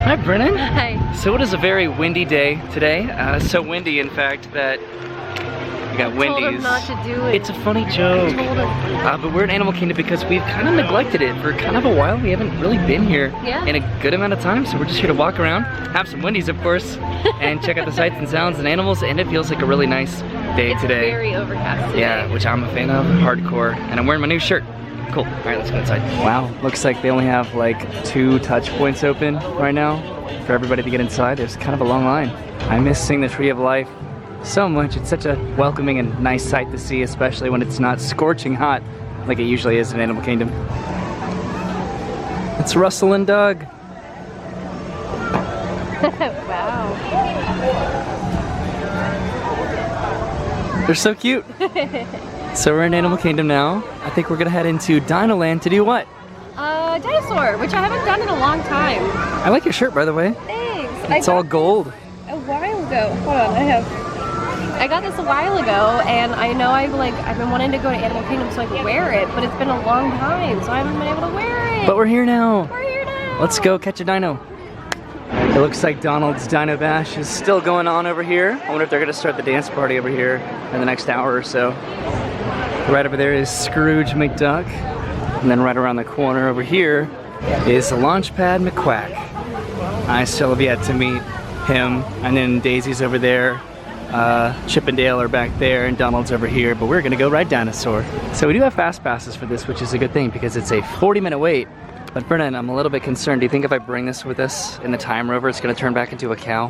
Hi, Brennan. Hi. So it is a very windy day today. So windy, in fact, that we got Wendy's. Told him not to do it. It's a funny joke. But we're in Animal Kingdom because we've kind of neglected it for kind of a while. We haven't really been here in a good amount of time. So we're just here to walk around, have some Wendy's, of course, and check out the sights and sounds and animals. And it feels like a really nice day today. It's very overcast today. Yeah, which I'm a fan of, hardcore. And I'm wearing my new shirt. Cool. All right, let's go inside. Wow, looks like they only have like 2 touch points open right now for everybody to get inside. There's kind of a long line. I miss seeing the Tree of Life so much. It's such a welcoming and nice sight to see, especially when it's not scorching hot like it usually is in Animal Kingdom. It's Russell and Doug. Wow. They're so cute. So we're in Animal Kingdom now. I think we're gonna head into Dinoland to do what? Dinosaur, which I haven't done in a long time. I like your shirt, by the way. Thanks. It's all gold. A while ago. Hold on, I got this a while ago, and I know I've been wanting to go to Animal Kingdom so I can wear it, but it's been a long time, so I haven't been able to wear it. But we're here now. We're here now. Let's go catch a dino. It looks like Donald's Dino Bash is still going on over here. I wonder if they're gonna start the dance party over here in the next hour or so. Right over there is Scrooge McDuck. And then right around the corner over here is Launchpad McQuack. I still have yet to meet him. And then Daisy's over there. Chip and Dale are back there, and Donald's over here, but we're gonna go ride Dinosaur. So we do have fast passes for this, which is a good thing because it's a 40-minute wait. But Brennan, I'm a little bit concerned. Do you think if I bring this with us in the time rover, it's gonna turn back into a cow?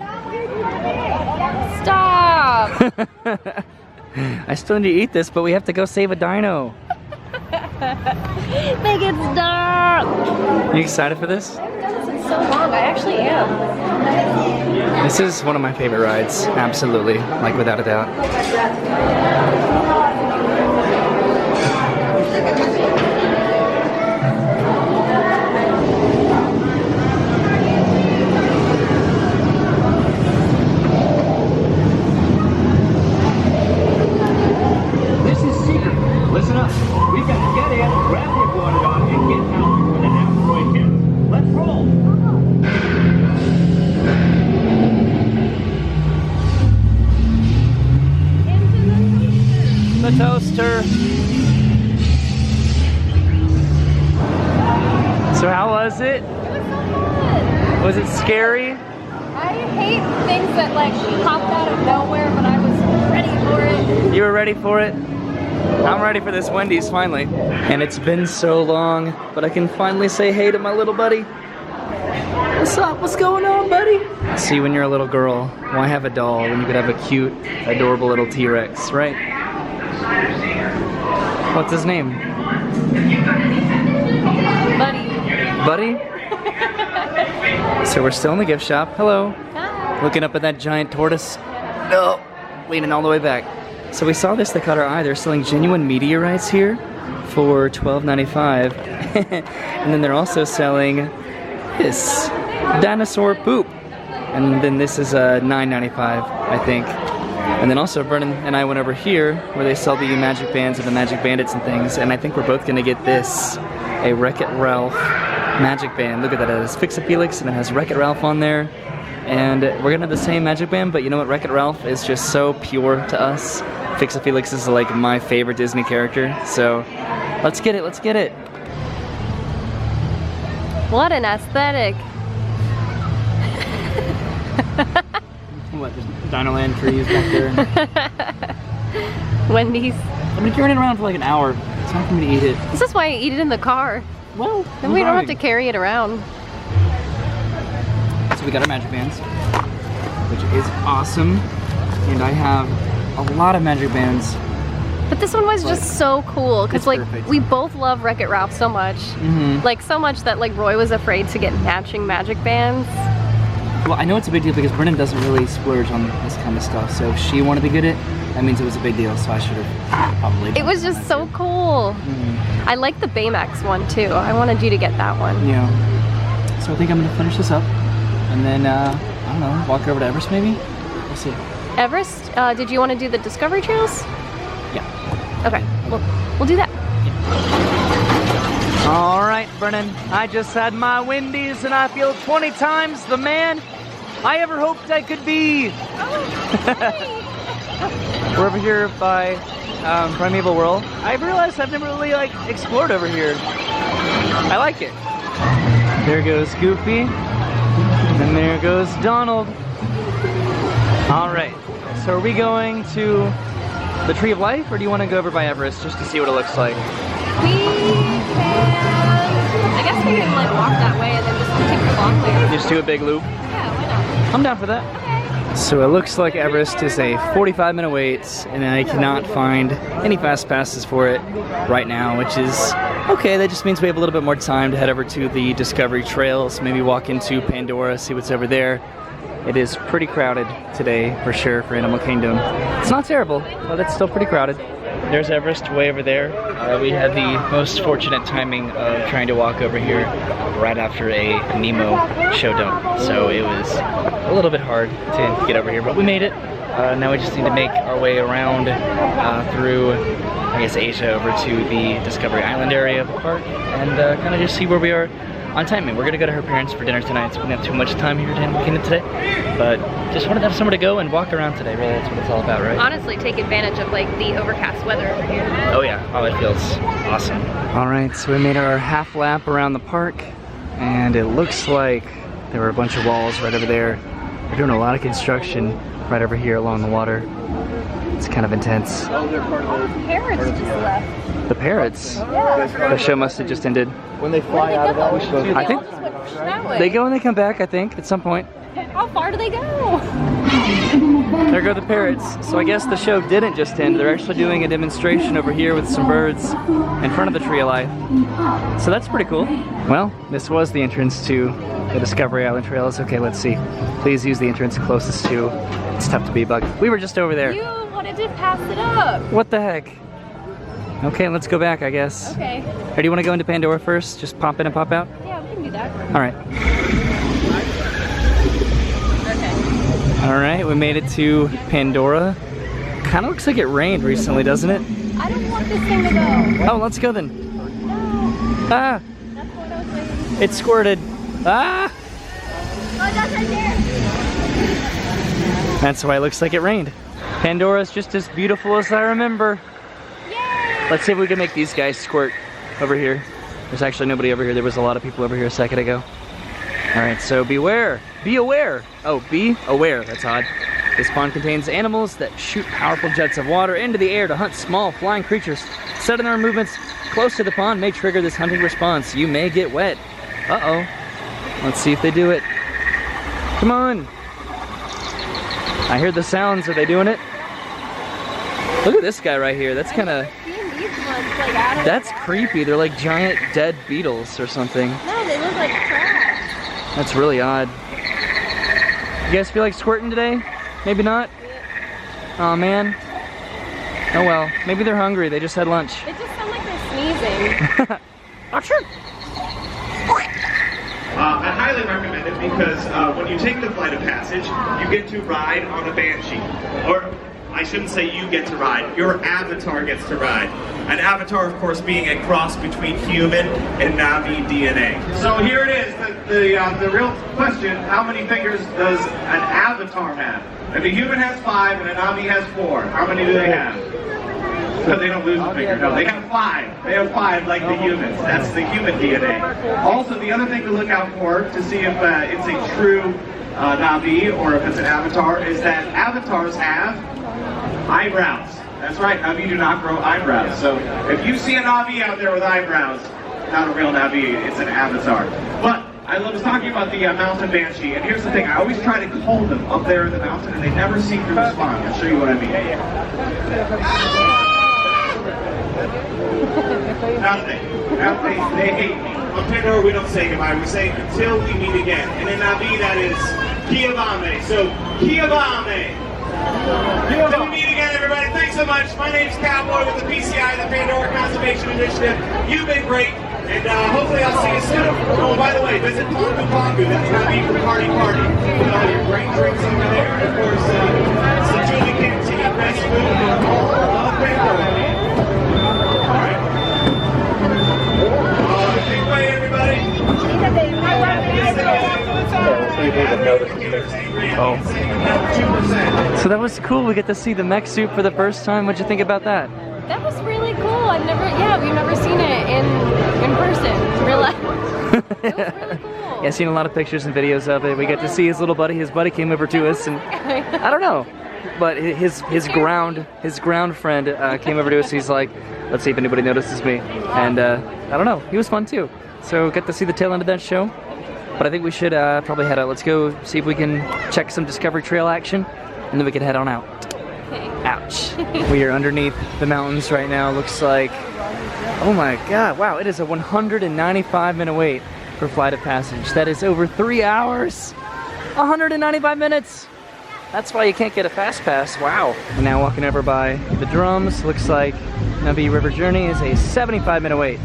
Stop! I still need to eat this, but we have to go save a dino. Make it stop! You excited for this? I haven't done this in so long. I actually am. This is one of my favorite rides, absolutely, like without a doubt. This is secret. Listen up. We can get in, grab your water gun, and get out before the asteroid hits. Let's roll. The toaster. So how was it? It was so fun. Was it scary? I hate things that popped out of nowhere, but I was ready for it. You were ready for it? I'm ready for this Wendy's finally. And it's been so long, but I can finally say hey to my little buddy. What's up? What's going on, buddy? See, when you're a little girl, why have a doll when you could have a cute, adorable little T-Rex, right? What's his name? Buddy. Buddy? So we're still in the gift shop. Hello. Hi. Looking up at that giant tortoise. No, leaning all the way back. So we saw this that caught our eye. They're selling genuine meteorites here for $12.95. And then they're also selling this dinosaur poop. And then this is $9.95, I think. And then also Brennan and I went over here where they sell the magic bands and the magic bandits and things. And I think we're both gonna get this, a Wreck-It Ralph magic band. Look at that, it has Fix-A-Felix and it has Wreck-It Ralph on there. And we're gonna have the same magic band, but you know what, Wreck-It Ralph is just so pure to us. Fix-A-Felix is like my favorite Disney character, so let's get it, let's get it. What an aesthetic. What, there's Dinoland trees back there? Wendy's. I've been carrying it around for like an hour. It's time for me to eat it. This is why I eat it in the car. Well, Then we don't have to carry it around. So we got our magic bands, which is awesome. And I have a lot of magic bands. But this one was just so cool because perfect. we both love Wreck-It Ralph so much. Like so much that Roy was afraid to get matching magic bands. Well, I know it's a big deal because Brennan doesn't really splurge on this kind of stuff. So if she wanted to get it, that means it was a big deal. So I should have probably done It was just so cool. I like the Baymax one too. I wanted you to get that one. Yeah. So I think I'm gonna finish this up, and then I don't know, walk over to Everest maybe. We'll see. Everest, did you want to do the Discovery Trails? Yeah. Okay, we'll do that. All right, Brennan, I just had my Wendy's and I feel 20 times the man I ever hoped I could be. We're over here by Primeval World. I realized I've never really explored over here. I like it. There goes Goofy, and there goes Donald. All right, so are we going to the Tree of Life, or do you want to go over by Everest just to see what it looks like? We can, I guess we can like walk that way and then just take the long way. Just do a big loop? Yeah, why not? I'm down for that. Okay. So it looks like Everest is a 45-minute wait, and I cannot find any fast passes for it right now, which is okay. That just means we have a little bit more time to head over to the Discovery Trails, maybe walk into Pandora, see what's over there. It is pretty crowded today, for sure, for Animal Kingdom. It's not terrible, but it's still pretty crowded. There's Everest way over there. We had the most fortunate timing of trying to walk over here right after a Nemo showdown. So it was a little bit hard to get over here, but we made it. Now we just need to make our way around through, I guess, Asia over to the Discovery Island area of the park and kind of just see where we are on timing. We're gonna go to her parents for dinner tonight, so we don't have too much time here at Animal Kingdom today. But just wanted to have somewhere to go and walk around today. Really, that's what it's all about, right? Honestly, take advantage of like the overcast weather over here. Oh yeah, oh, it feels awesome. All right, so we made our half lap around the park, and it looks like there were a bunch of walls right over there. They're doing a lot of construction right over here along the water. It's kind of intense. Parrots just left. The parrots? Yeah. The show must have just ended. When they fly out of that, we should I think that way. they go and they come back, I think, at some point. How far do they go? There go the parrots. So I guess the show didn't just end. They're actually doing a demonstration over here with some birds in front of the Tree of Life. So that's pretty cool. Well, this was the entrance to the Discovery Island Trails. Okay, let's see. Please use the entrance closest to. It's tough to be bugged. We were just over there. You wanted to pass it up. What the heck? Okay, let's go back, I guess. Okay. Or do you want to go into Pandora first? Just pop in and pop out? Yeah, we can do that. All right. Okay. All right, we made it to Pandora. Kind of looks like it rained recently, doesn't it? I don't want this thing to go. Oh, let's go then. No. Ah, That's what I was waiting. it squirted. Ah! Oh, that's right there. That's why it looks like it rained. Pandora's just as beautiful as I remember. Yay! Let's see if we can make these guys squirt over here. There's actually nobody over here. There was a lot of people over here a second ago. All right, so beware. Be aware. Oh, be aware. That's odd. This pond contains animals that shoot powerful jets of water into the air to hunt small flying creatures. Sudden arm movements close to the pond may trigger this hunting response. You may get wet. Uh-oh. Let's see if they do it. Come on. I hear the sounds. Are they doing it? Look at this guy right here. That's kind of... That's creepy. They're like giant dead beetles or something. No, they look like trash. That's really odd. You guys feel like squirting today? Maybe not? Oh man. Oh well. Maybe they're hungry. They just had lunch. They just sound like they're sneezing. Oh sure. I highly recommend it because when you take the Flight of Passage, you get to ride on a Banshee. Or, I shouldn't say you get to ride, your avatar gets to ride. An avatar, of course, being a cross between human and Na'vi DNA. So here it is, the real question, how many fingers does an avatar have? If a human has 5 and a Na'vi has 4, how many do they have? So they don't lose a finger, no, they have 5. They have 5 like the humans. That's the human DNA. Also, the other thing to look out for to see if it's a true Na'vi or if it's an avatar is that avatars have eyebrows. That's right, Na'vi do not grow eyebrows. So if you see a Na'vi out there with eyebrows, not a real Na'vi, it's an avatar. But I was talking about the mountain banshee, and here's the thing, I always try to call them up there in the mountain, and they never seem to respond. I'll show you what I mean. Now they hate me. On Pandora, we don't say goodbye, we say until we meet again. And in Na'vi, that is Kiavame. So, Kiavame. Until we meet again, everybody. Thanks so much. My name's Cowboy with the PCI, the Pandora Conservation Initiative. You've been great, and hopefully I'll see you soon. Oh, by the way, visit Pongu Pongu. That's Na'vi for Party Party. With all your great drinks over there. And of course, Sajuni Canteen, best food, all of Pandora. All right. know this is mixed. Oh. So that was cool. We get to see the mech suit for the first time. What'd you think about that? That was really cool. We've never seen it in person, in real life. It was really cool. Yeah, I've seen a lot of pictures and videos of it. We get to see his little buddy. His buddy came over to us, and I don't know, but his ground friend came over to us. He's like, let's see if anybody notices me, and I don't know. He was fun too. So got to see the tail end of that show. But I think we should probably head out. Let's go see if we can check some Discovery Trail action, and then we can head on out. Okay. Ouch. We are underneath the mountains right now. Looks like, oh my god, wow, it is a 195-minute wait for Flight of Passage. That is over 3 hours. 195 minutes. That's why you can't get a fast pass. Wow. And now walking over by the drums. Looks like Navi River Journey is a 75-minute wait.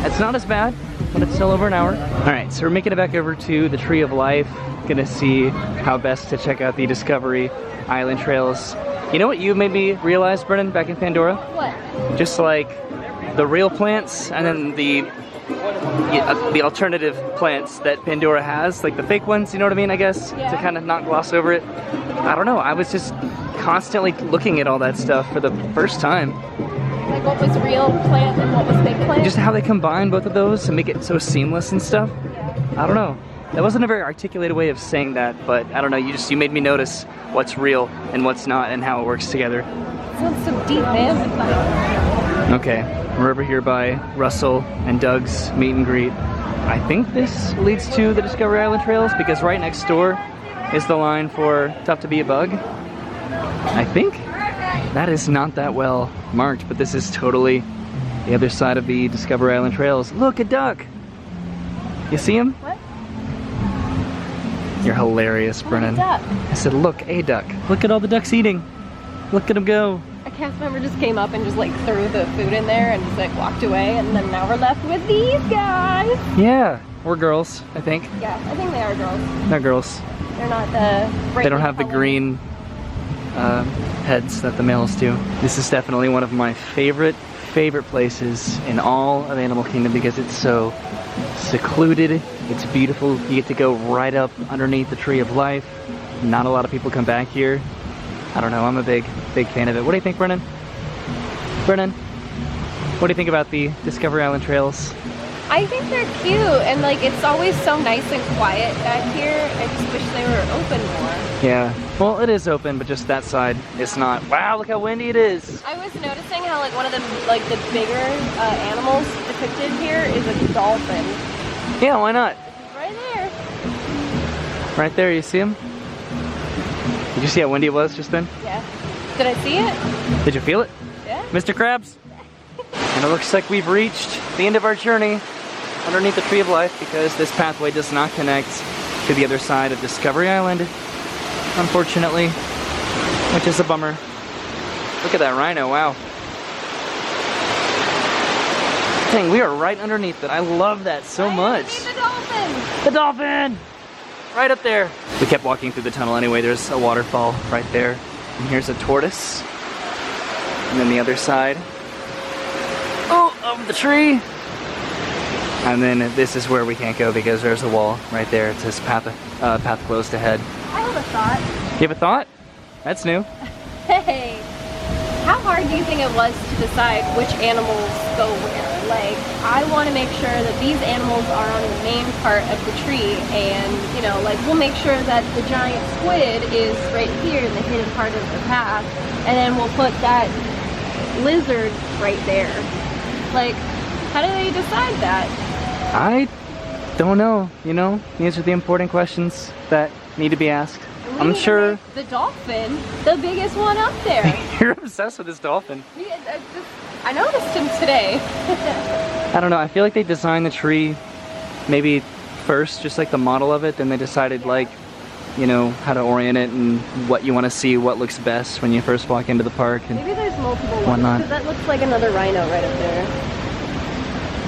That's not as bad, but it's still over an hour. All right, so we're making it back over to the Tree of Life. Gonna see how best to check out the Discovery Island trails. You know what you made me realize, Brennan, back in Pandora? What? Just like the real plants and then the alternative plants that Pandora has, like the fake ones, you know what I mean, I guess, Yeah. to kind of not gloss over it. I don't know, I was just constantly looking at all that stuff for the first time. Like what was real plant and what was fake plant? Just how they combine both of those and make it so seamless and stuff. I don't know. That wasn't a very articulated way of saying that, but I don't know, you made me notice what's real and what's not and how it works together. It sounds so deep, man. Okay, we're over here by Russell and Doug's meet and greet. I think this leads to the Discovery Island trails because right next door is the line for Tough to Be a Bug. I think that is not that well marked, but this is totally the other side of the Discovery Island trails. Look, a duck! You see him? What? You're hilarious, Brennan. Duck. I said, look, a duck. Look at all the ducks eating. Look at them go. A cast member just came up and just like threw the food in there and just like walked away, and then now we're left with these guys. Yeah, we're girls, I think. Yeah, I think they are girls. They're girls. They're not the They don't have the green heads that the males do. This is definitely one of my favorite places in all of Animal Kingdom because it's so secluded. It's beautiful. You get to go right up underneath the Tree of Life. Not a lot of people come back here. I don't know, I'm a big fan of it. What do you think, Brennan? Brennan, what do you think about the Discovery Island trails? I think they're cute, and like it's always so nice and quiet back here. I just wish they were open more. Yeah, well, it is open, but just that side is not. Wow, look how windy it is. I was noticing how like one of the bigger animals depicted here is a dolphin. Yeah, why not? Right there. Right there, you see him? Did you see how windy it was just then? Yeah. Did I see it? Did you feel it? Yeah. Mr. Krabs? And it looks like we've reached the end of our journey underneath the Tree of Life because this pathway does not connect to the other side of Discovery Island, unfortunately, which is a bummer. Look at that rhino, wow. Dang, we are right underneath it. I love that so much. The dolphin! The dolphin! Right up there. We kept walking through the tunnel anyway. There's a waterfall right there. And here's a tortoise. And then the other side. Oh, of the tree. And then this is where we can't go because there's a wall right there. It says path closed ahead. I have a thought. You have a thought? That's new. Hey, how hard do you think it was to decide which animals go where? Like, I want to make sure that these animals are on the main part of the tree, and, you know, like, we'll make sure that the giant squid is right here in the hidden part of the path, and then we'll put that lizard right there. Like, how do they decide that? I don't know, you know? These are the important questions that need to be asked. I'm sure. The dolphin, the biggest one up there. You're obsessed with this dolphin. Yeah, I noticed him today. I don't know, I feel like they designed the tree maybe first, just like the model of it, then they decided like, you know, how to orient it and what you want to see, what looks best when you first walk into the park. And maybe there's multiple ones, whatnot. because that looks like another rhino right up there.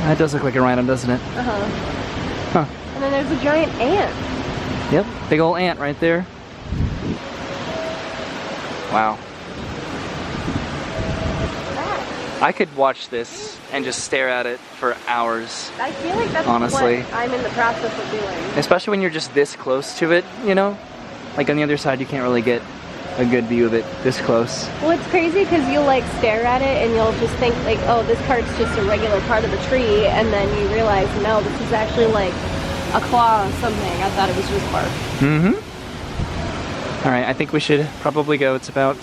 That does look like a rhino, doesn't it? Uh-huh. Huh. And then there's a giant ant. Yep, big old ant right there. Wow. I could watch this and just stare at it for hours. I feel like that's honestly what I'm in the process of doing. Especially when you're just this close to it, you know? Like on the other side, you can't really get a good view of it this close. Well, it's crazy because you'll like stare at it and you'll just think like, oh, this part's just a regular part of the tree, and then you realize, no, this is actually like a claw or something. I thought it was just bark. All right, I think we should probably go. It's about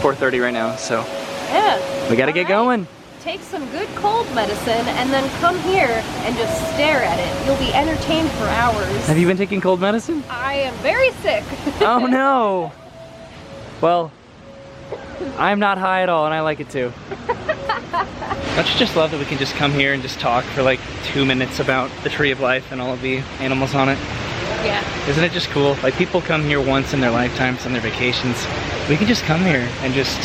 4:30 right now, so Yeah. we gotta get going. Take some good cold medicine and then come here and just stare at it. You'll be entertained for hours. Have you been taking cold medicine? I am very sick. Oh no! Well, I'm not high at all and I like it too. Don't you just love that we can just come here and just talk for like 2 minutes about the Tree of Life and all of the animals on it? Yeah. Isn't it just cool? Like people come here once in their lifetimes on their vacations. We can just come here and just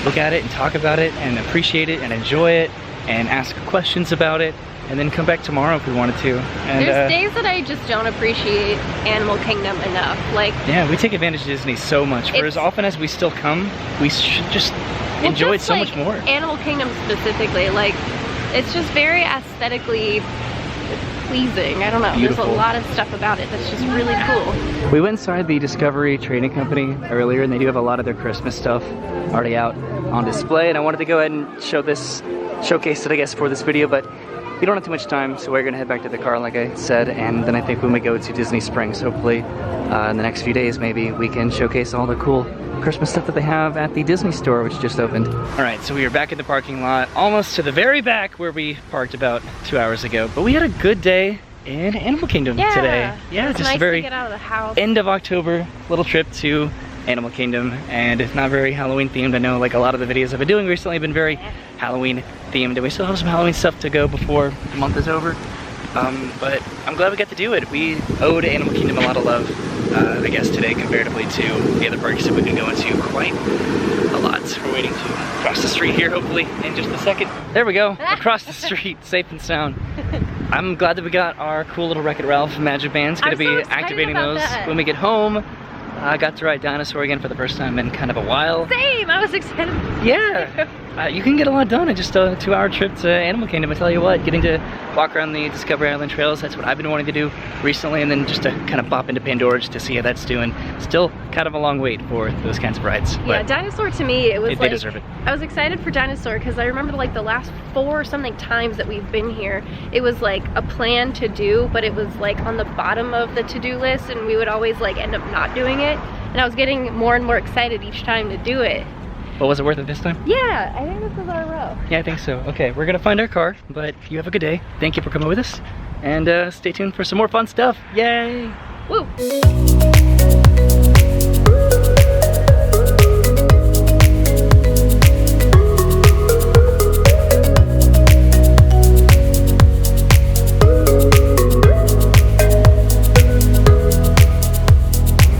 look at it and talk about it and appreciate it and enjoy it and ask questions about it and then come back tomorrow if we wanted to. And there's days that I just don't appreciate Animal Kingdom enough. Like, yeah, we take advantage of Disney so much. For as often as we still come, we should just enjoy it so much more. Animal Kingdom specifically, like, it's just very aesthetically pleasing. I don't know. Beautiful. There's a lot of stuff about it that's just really cool. We went inside the Discovery Trading Company earlier, and they do have a lot of their Christmas stuff already out on display. And I wanted to go ahead and showcase it, I guess, for this video, but we don't have too much time, so we're gonna head back to the car, like I said, and then I think when we go to Disney Springs, hopefully in the next few days, maybe we can showcase all the cool Christmas stuff that they have at the Disney store, which just opened. All right, so we are back in the parking lot, almost to the very back where we parked about 2 hours ago, but we had a good day in Animal Kingdom today. Yeah, it's just nice a very to get out of the house. end of October little trip to Animal Kingdom, and it's not very Halloween themed. I know like a lot of the videos I've been doing recently have been very Halloween themed, and we still have some Halloween stuff to go before the month is over. But I'm glad we got to do it. We owed Animal Kingdom a lot of love, I guess, today comparatively to the other parks that we've been going to quite a lot. We're waiting to cross the street here, hopefully, in just a second. There we go, across the street, safe and sound. I'm glad that we got our cool little Wreck-It Ralph magic bands. Gonna be activating those when we get home. I got to ride Dinosaur again for the first time in kind of a while. Same, I was excited. Yeah, you can get a lot done in just a 2-hour trip to Animal Kingdom. I tell you what, getting to walk around the Discovery Island trails, that's what I've been wanting to do recently, and then just to kind of pop into Pandora just to see how that's doing. Still kind of a long wait for those kinds of rides. Yeah, Dinosaur to me, it was they deserve it. I was excited for Dinosaur because I remember like the last 4 or something times that we've been here, it was like a plan to do, but it was like on the bottom of the to-do list, and we would always like end up not doing it. And I was getting more and more excited each time to do it. But was it worth it this time? Yeah, I think this is our row. Yeah, I think so. Okay, we're gonna find our car, but you have a good day. Thank you for coming with us, and stay tuned for some more fun stuff. Yay! Woo!